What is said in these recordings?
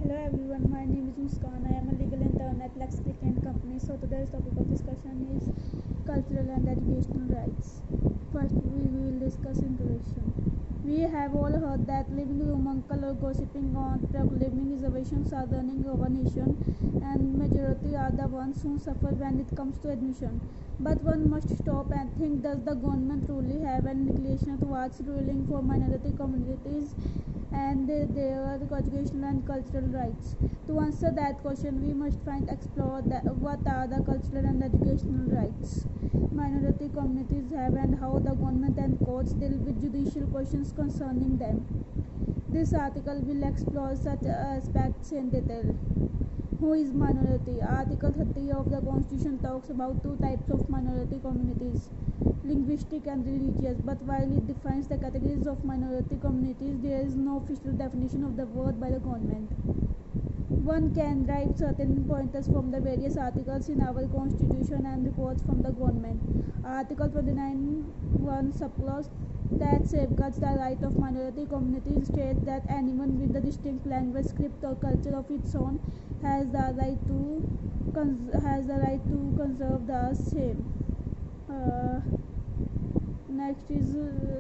Hello everyone, my name is Muskan. I am a legal intern at Lex Click and Company. So today's topic of discussion is cultural and educational rights. First, we will discuss introduction. We have all heard that living room uncle or gossiping on proclaiming reservations are running our nation, and majority are the ones who suffer when it comes to admission. But one must stop and think: does the government truly have an inclination towards ruling for minority communities and their educational and cultural rights? To answer that question, we must explore what are the cultural and educational rights minority communities have and how the government and courts deal with judicial questions concerning them. This article will explore such aspects in detail. Who is minority? Article 30 of the Constitution talks about two types of minority communities: linguistic and religious. But while it defines the categories of minority communities, there is no official definition of the word by the government. One can derive certain pointers from the various articles in our Constitution and reports from the government. Article 29(1) subclause that safeguards the right of minority communities states that anyone with a distinct language, script, or culture of its own has the right to conserve the same. Next is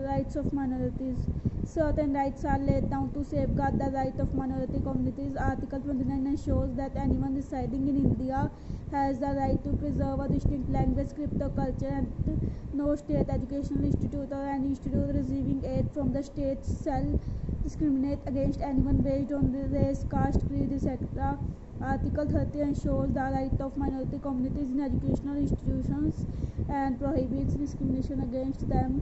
rights of minorities. Certain rights are laid down to safeguard the right of minority communities. Article 29 ensures that anyone residing in India has the right to preserve a distinct language, script, or culture, and no state educational institute or any institute receiving aid from the state shall discriminate against anyone based on race, caste, creed, etc. Article 30 ensures the right of minority communities in educational institutions and prohibits discrimination against them.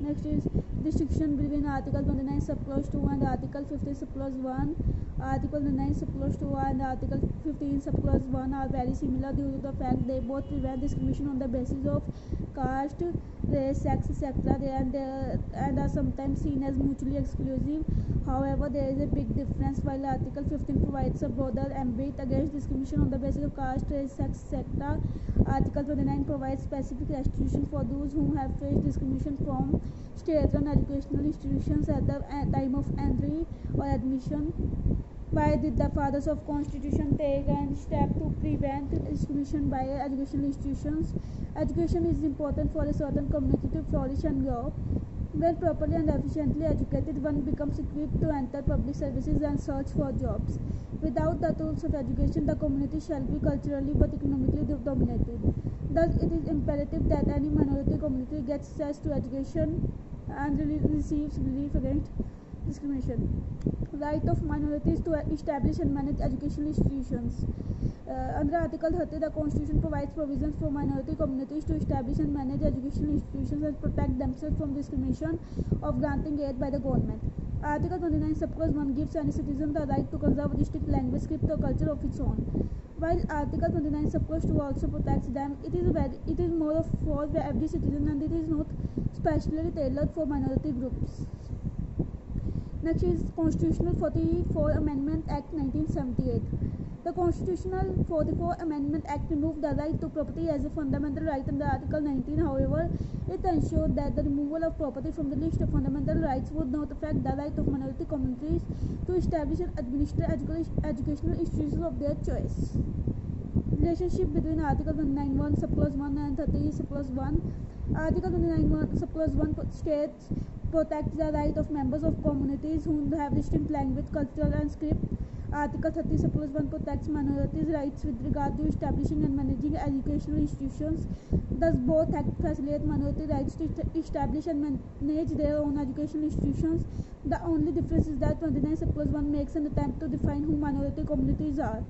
Next is distinction between Article 29 subclause 2 and Article 50 subclause 1. Article 29 subclause 2 and Article 15 subclause 1 are very similar due to the fact they both prevent discrimination on the basis of caste, race, sex, etc. and are sometimes seen as mutually exclusive. However, there is a big difference. While Article 15 provides a broader ambit against discrimination on the basis of caste, race, sex, etc., Article 29 provides specific restitution for those who have faced discrimination from state-run educational institutions at the time of entry or admission. Why did the fathers of Constitution take a step to prevent discrimination by educational institutions? Education is important for a certain community to flourish and grow. When properly and efficiently educated, one becomes equipped to enter public services and search for jobs. Without the tools of education, the community shall be culturally but economically dominated. Thus, it is imperative that any minority community gets access to education and receives relief against discrimination. Right of minorities to establish and manage educational institutions. Under Article 30, the Constitution provides provisions for minority communities to establish and manage educational institutions and protect themselves from discrimination of granting aid by the government. Article 29 subclause 1 gives any citizen the right to conserve a distinct language, script, or culture of its own. While Article 29 subclause 2 also protects them, it is more of for every citizen, and it is not specially tailored for minority groups. Next is Constitutional 44 Amendment Act 1978. The Constitutional 44 Amendment Act removed the right to property as a fundamental right under Article 19. However, it ensured that the removal of property from the list of fundamental rights would not affect the right of minority communities to establish and administer educational institutions of their choice. Relationship between Article 29(1) subclause 1 and 30 subclause 1. Article 29(1) subclause 1 states protects the right of members of communities who have distinct language, culture, and script. Article 30 subclause 1 protects minorities' rights with regard to establishing and managing educational institutions. Thus, both acts facilitate minority rights to establish and manage their own educational institutions. The only difference is that 29 subclause 1 makes an attempt to define who minority communities are.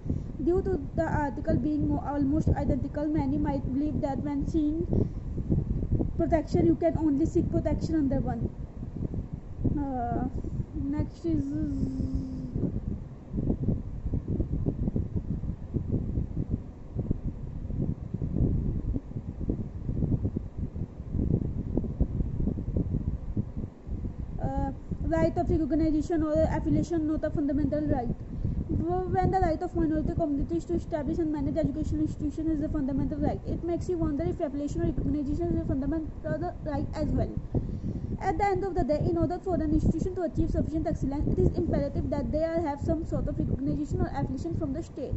Due to the article being almost identical, many might believe that when seeking protection, you can only seek protection under one. Next is right of recognition or affiliation, not a fundamental right. When the right of minority communities to establish and manage educational institutions is a fundamental right, it makes you wonder if affiliation or recognition is a fundamental right as well. At the end of the day, in order for an institution to achieve sufficient excellence, it is imperative that they have some sort of recognition or affiliation from the state.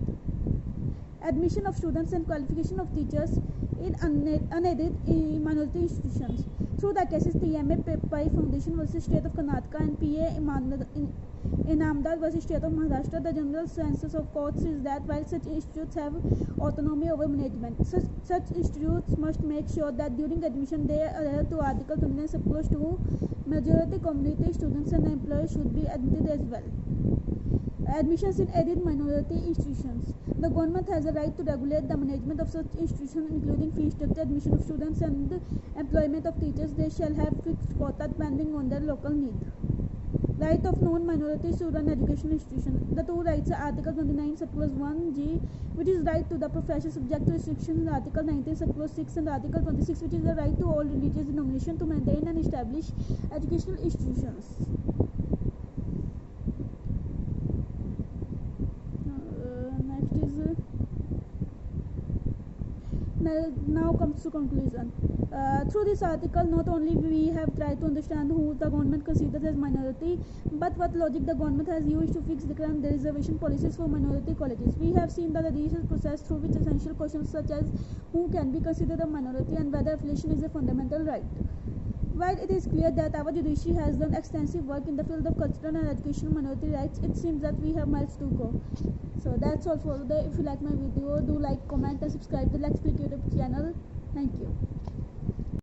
Admission of students and qualification of teachers in unaided minority institutions. Through the cases TMA Pai Foundation versus State of Karnataka and PA Inamdar versus State of Maharashtra, the general census of courts is that while such institutes have autonomy over management, such institutes must make sure that during admission they adhere to Article 29 Subclause 2. Majority community students and employees should be admitted as well. Admissions in aided minority institutions. The government has a right to regulate the management of such institutions, including fee structure, admission of students, and employment of teachers. They shall have fixed quota depending on their local need. Right of non-minorities to run educational institutions. The two rights are Article 29 Subclause 1G, which is right to the profession subject to restrictions in Article 19 Subclause 6, and Article 26, which is the right to all religious denominations to maintain and establish educational institutions. Now comes to conclusion. Through this article, not only we have tried to understand who the government considers as minority, but what logic the government has used to fix the current reservation policies for minority colleges. We have seen the judicial process through which essential questions such as who can be considered a minority and whether affiliation is a fundamental right. While it is clear that our judiciary has done extensive work in the field of cultural and educational minority rights, it seems that we have miles to go. So that's all for today. If you like my video, do like, comment and subscribe to Let's Click YouTube channel. Thank you.